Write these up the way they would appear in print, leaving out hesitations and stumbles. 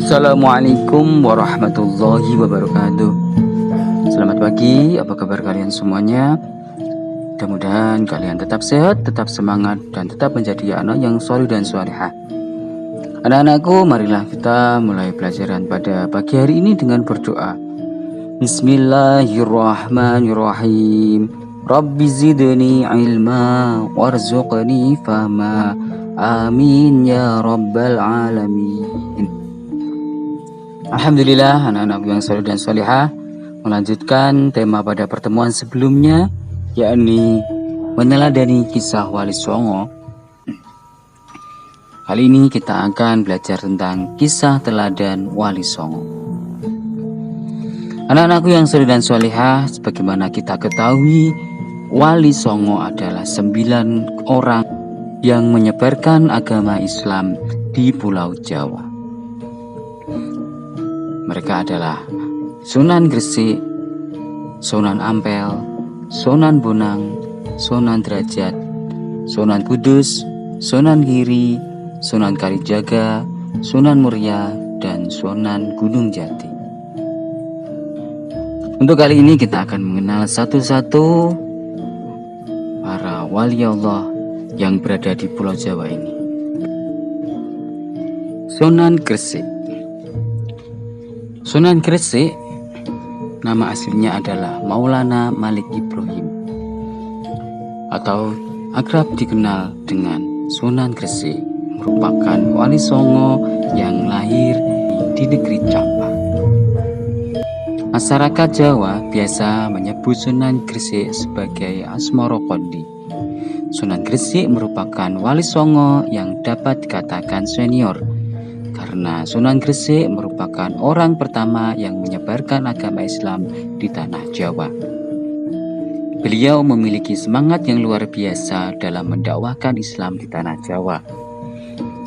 Assalamualaikum warahmatullahi wabarakatuh. Selamat pagi, apa kabar kalian semuanya? Mudah-mudahan kalian tetap sehat, tetap semangat, dan tetap menjadi anak yang soleh dan solehah. Anak-anakku, marilah kita mulai pelajaran pada pagi hari ini dengan berdoa. Bismillahirrahmanirrahim. Rabbi zidni ilma warzuqni fahma. Amin ya rabbal alamin. Alhamdulillah, anak-anak yang soleh dan solehah, melanjutkan tema pada pertemuan sebelumnya, yakni meneladani kisah Wali Songo. Kali ini kita akan belajar tentang kisah teladan Wali Songo. Anak-anakku yang soleh dan solehah, sebagaimana kita ketahui, Wali Songo adalah 9 orang yang menyebarkan agama Islam di Pulau Jawa. Mereka adalah Sunan Gresik, Sunan Ampel, Sunan Bonang, Sunan Derajat, Sunan Kudus, Sunan Giri, Sunan Kalijaga, Sunan Muria, dan Sunan Gunung Jati. Untuk kali ini kita akan mengenal satu-satu para wali Allah yang berada di Pulau Jawa ini. Sunan Gresik. Sunan Gresik, nama aslinya adalah Maulana Malik Ibrahim, atau akrab dikenal dengan Sunan Gresik, merupakan Wali Songo yang lahir di negeri Campak. Masyarakat Jawa biasa menyebut Sunan Gresik sebagai Asmoro Kondi. Sunan Gresik merupakan Wali Songo yang dapat dikatakan senior, karena Sunan Gresik merupakan orang pertama yang menyebarkan agama Islam di tanah Jawa. Beliau memiliki semangat yang luar biasa dalam mendakwahkan Islam di tanah Jawa.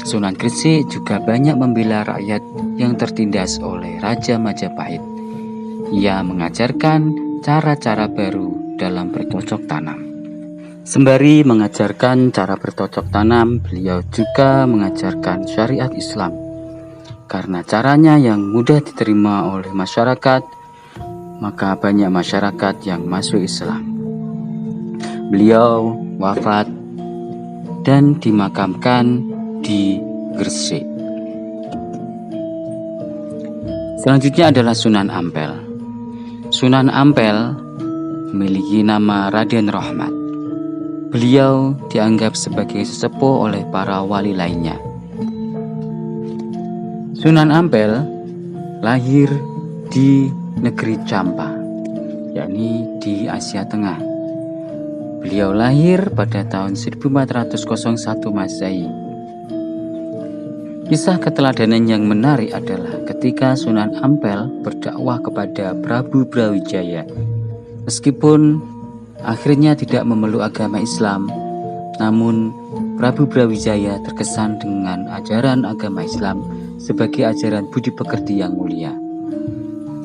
Sunan Gresik juga banyak membela rakyat yang tertindas oleh Raja Majapahit. Ia mengajarkan cara-cara baru dalam bercocok tanam. Sembari mengajarkan cara bercocok tanam, beliau juga mengajarkan syariat Islam. Karena caranya yang mudah diterima oleh masyarakat, maka banyak masyarakat yang masuk Islam. Beliau wafat dan dimakamkan di Gresik. Selanjutnya adalah Sunan Ampel. Sunan Ampel memiliki nama Raden Rahmat. Beliau dianggap sebagai sesepuh oleh para wali lainnya. Sunan Ampel lahir di negeri Campak, yakni di Asia Tengah. Beliau lahir pada tahun 1401 Masehi. Kisah keteladanan yang menarik adalah ketika Sunan Ampel berdakwah kepada Prabu Brawijaya. Meskipun akhirnya tidak memeluk agama Islam, namun Prabu Brawijaya terkesan dengan ajaran agama Islam sebagai ajaran budi pekerti yang mulia.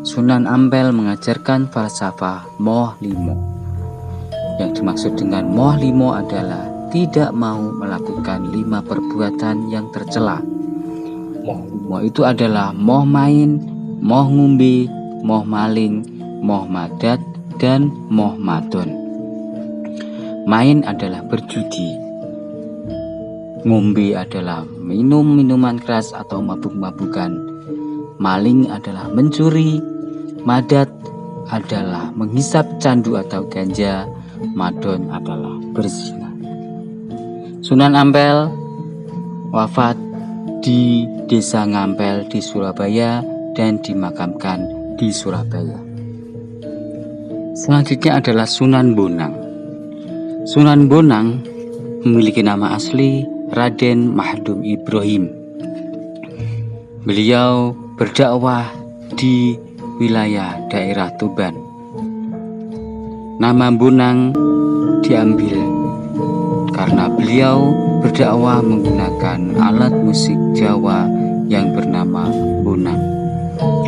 Sunan Ampel mengajarkan falsafah Moh Limo. Yang dimaksud dengan Moh Limo adalah tidak mau melakukan 5 perbuatan yang tercela. Moh Limo itu adalah moh main, moh ngumbi, moh maling, moh madat, dan moh madon. Main adalah berjudi. Ngombe adalah minum minuman keras atau mabuk-mabukan. Maling adalah mencuri. Madat adalah menghisap candu atau ganja. Madon adalah berzina. Sunan Ampel wafat di Desa Ngampel di Surabaya dan dimakamkan di Surabaya. Selanjutnya adalah Sunan Bonang. Sunan Bonang memiliki nama asli Raden Mahdum Ibrahim. Beliau berdakwah di wilayah daerah Tuban. Nama Bonang diambil karena beliau berdakwah menggunakan alat musik Jawa yang bernama bonang.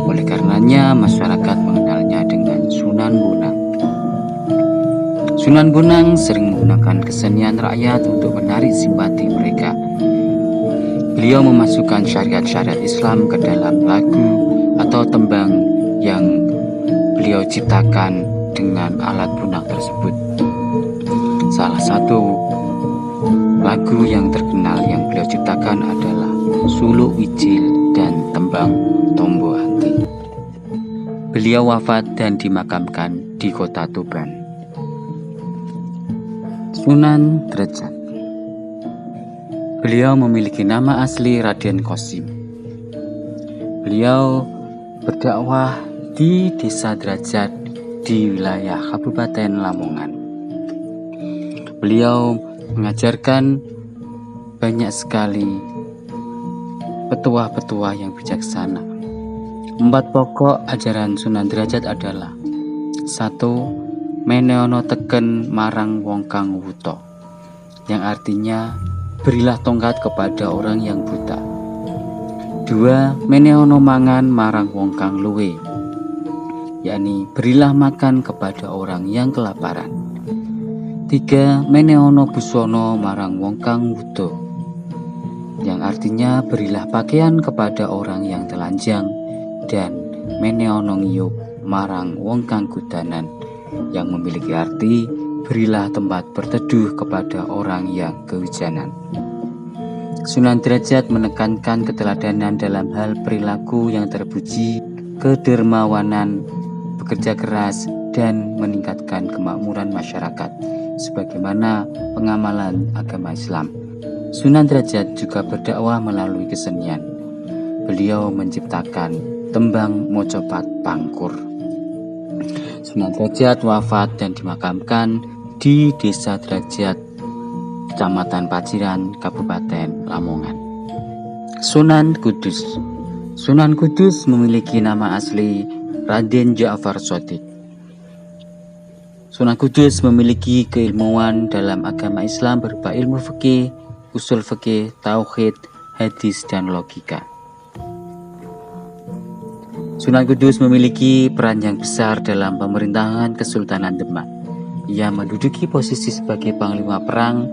Oleh karenanya masyarakat mengenalnya dengan Sunan Bonang. Sunan Bonang sering menggunakan kesenian rakyat untuk menarik simpati mereka. Beliau memasukkan syariat-syariat Islam ke dalam lagu atau tembang yang beliau ciptakan dengan alat lunak tersebut. Salah satu lagu yang terkenal yang beliau ciptakan adalah Suluk Wijil dan tembang Tombo Ati. Beliau wafat dan dimakamkan di kota Tuban. Sunan Derajat. Beliau memiliki nama asli Raden Qasim. Beliau berdakwah di Desa Derajat di wilayah Kabupaten Lamongan. Beliau mengajarkan banyak sekali petuah-petuah yang bijaksana. 4 pokok ajaran Sunan Derajat adalah: 1. Meneono teken marang wong kang wuta, yang artinya berilah tongkat kepada orang yang buta. 2. Meneono mangan marang wong kang luwe, yakni berilah makan kepada orang yang kelaparan. 3. Meneono busono marang wong kang wudo, yang artinya berilah pakaian kepada orang yang telanjang. Dan meneono ngiyup marang wong kang kudanan, yang memiliki arti berilah tempat berteduh kepada orang yang kehujanan. Sunan Derajat menekankan keteladanan dalam hal perilaku yang terpuji, kedermawanan, bekerja keras, dan meningkatkan kemakmuran masyarakat sebagaimana pengamalan agama Islam. Sunan Derajat juga berdakwah melalui kesenian. Beliau menciptakan tembang Mojopat Pangkur. Sunan Derajat wafat dan dimakamkan di Desa Derajat, Kecamatan Paciran, Kabupaten Lamongan. Sunan Kudus. Sunan Kudus memiliki nama asli Raden Ja'far Shadiq. Sunan Kudus memiliki keilmuan dalam agama Islam berupa ilmu fikih, usul fikih, tauhid, hadis, dan logika. Sunan Kudus memiliki peran yang besar dalam pemerintahan Kesultanan Demak. Ia menduduki posisi sebagai panglima perang,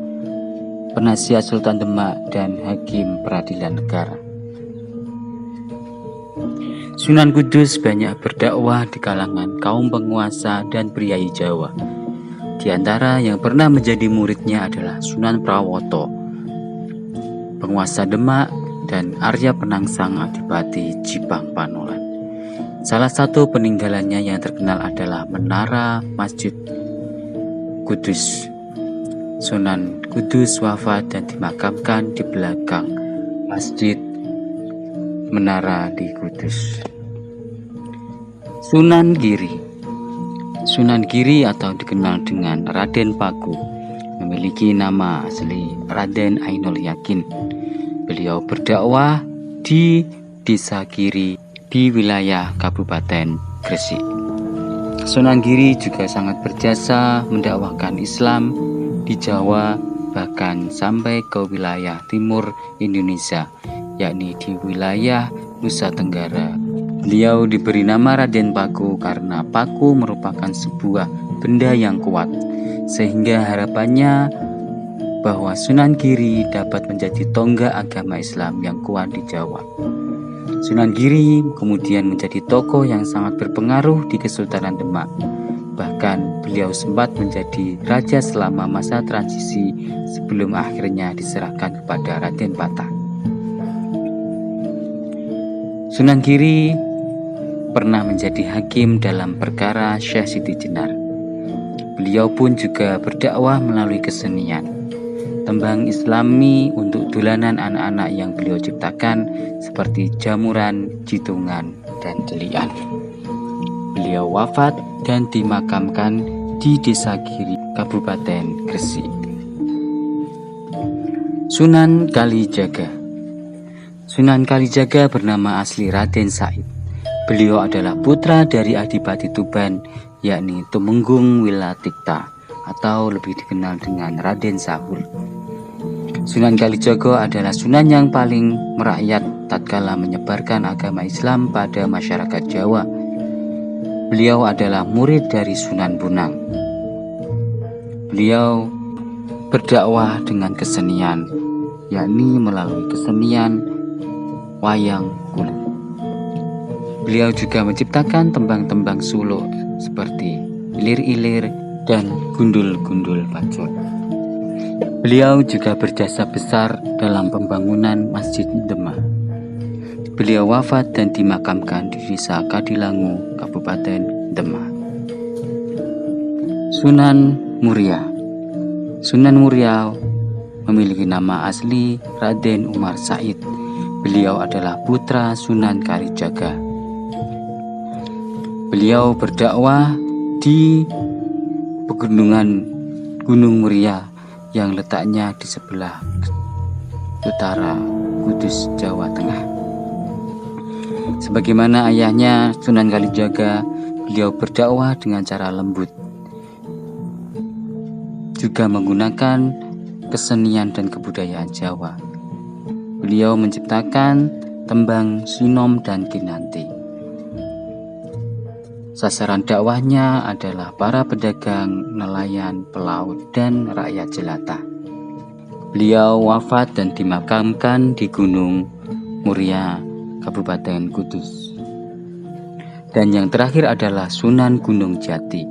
penasihat Sultan Demak, dan hakim peradilan negara. Sunan Kudus banyak berdakwah di kalangan kaum penguasa dan priai Jawa. Di antara yang pernah menjadi muridnya adalah Sunan Prawoto, penguasa Demak, dan Arya Penangsang Adipati Jipang Panolan. Salah satu peninggalannya yang terkenal adalah Menara Masjid Kudus. Sunan Kudus wafat dan dimakamkan di belakang Masjid Menara di Kudus. Sunan Giri. Sunan Giri atau dikenal dengan Raden Paku memiliki nama asli Raden Ainul Yakin. Beliau berdakwah di Desa Giri di wilayah Kabupaten Gresik. Sunan Giri juga sangat berjasa mendakwahkan Islam di Jawa, bahkan sampai ke wilayah timur Indonesia, yakni di wilayah Nusa Tenggara. Beliau diberi nama Raden Paku karena paku merupakan sebuah benda yang kuat, sehingga harapannya bahwa Sunan Giri dapat menjadi tonggak agama Islam yang kuat di Jawa. Sunan Giri kemudian menjadi tokoh yang sangat berpengaruh di Kesultanan Demak. Bahkan beliau sempat menjadi raja selama masa transisi sebelum akhirnya diserahkan kepada Raden Patah. Sunan Giri pernah menjadi hakim dalam perkara Syekh Siti Jenar. Beliau pun juga berdakwah melalui kesenian. Tembang Islami untuk dolanan anak-anak yang beliau ciptakan seperti jamuran, jitungan, dan celian. Beliau wafat dan dimakamkan di Desa Giri, Kabupaten Gresik. Sunan Kalijaga. Sunan Kalijaga bernama asli Raden Said. Beliau adalah putra dari Adipati Tuban, yakni Tumenggung Wilatikta, atau lebih dikenal dengan Raden Sahul. Sunan Kalijaga adalah sunan yang paling merakyat tatkala menyebarkan agama Islam pada masyarakat Jawa. Beliau adalah murid dari Sunan Bonang. Beliau berdakwah dengan kesenian. yakni melalui kesenian wayang kulit. Beliau juga menciptakan tembang-tembang suluk seperti ilir-ilir dan gundul-gundul bacot. Beliau juga berjasa besar dalam pembangunan Masjid Demak. Beliau wafat dan dimakamkan di Desa Kadilangu, Kabupaten Demak. Sunan Muria. Sunan Muria memiliki nama asli Raden Umar Said. Beliau adalah putra Sunan Kalijaga. Beliau berdakwah di pegunungan Gunung Muria yang letaknya di sebelah utara Kudus, Jawa Tengah. Sebagaimana ayahnya Sunan Kalijaga, beliau berdakwah dengan cara lembut, juga menggunakan kesenian dan kebudayaan Jawa. Beliau menciptakan tembang Sinom dan Kinanti. Sasaran dakwahnya adalah para pedagang, nelayan, pelaut, dan rakyat jelata. Beliau wafat dan dimakamkan di Gunung Muria, Kabupaten Kudus. Dan yang terakhir adalah Sunan Gunung Jati.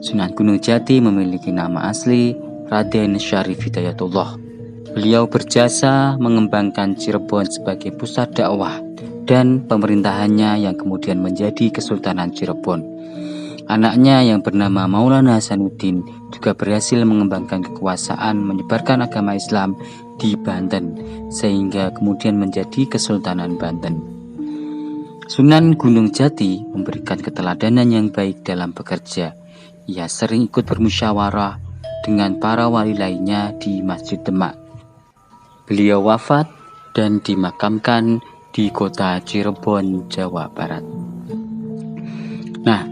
Sunan Gunung Jati memiliki nama asli Raden Syarif Hidayatullah. Beliau berjasa mengembangkan Cirebon sebagai pusat dakwah dan pemerintahannya yang kemudian menjadi Kesultanan Cirebon. Anaknya yang bernama Maulana Hasanuddin juga berhasil mengembangkan kekuasaan menyebarkan agama Islam di Banten sehingga kemudian menjadi Kesultanan Banten. Sunan Gunung Jati memberikan keteladanan yang baik dalam bekerja. Ia sering ikut bermusyawarah dengan para wali lainnya di Masjid Demak. Beliau wafat dan dimakamkan di kota Cirebon, Jawa Barat. Nah,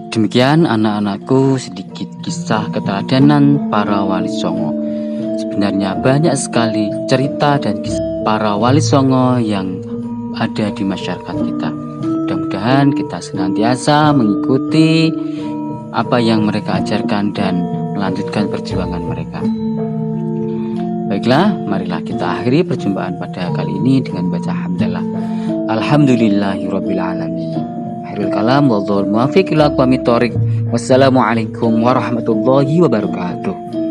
demikian anak-anakku sedikit kisah keteladanan para wali songo. Sebenarnya banyak sekali cerita dan kisah para wali songo yang ada di masyarakat kita. Mudah-mudahan kita senantiasa mengikuti apa yang mereka ajarkan dan melanjutkan perjuangan mereka. Baiklah, marilah kita akhiri perjumpaan pada kali ini dengan baca hamdalah. Alhamdulillahirabbil alamin. Akhirul kalam wallahul muwaffiq ila aqwamit thoriq. Wassalamualaikum warahmatullahi wabarakatuh.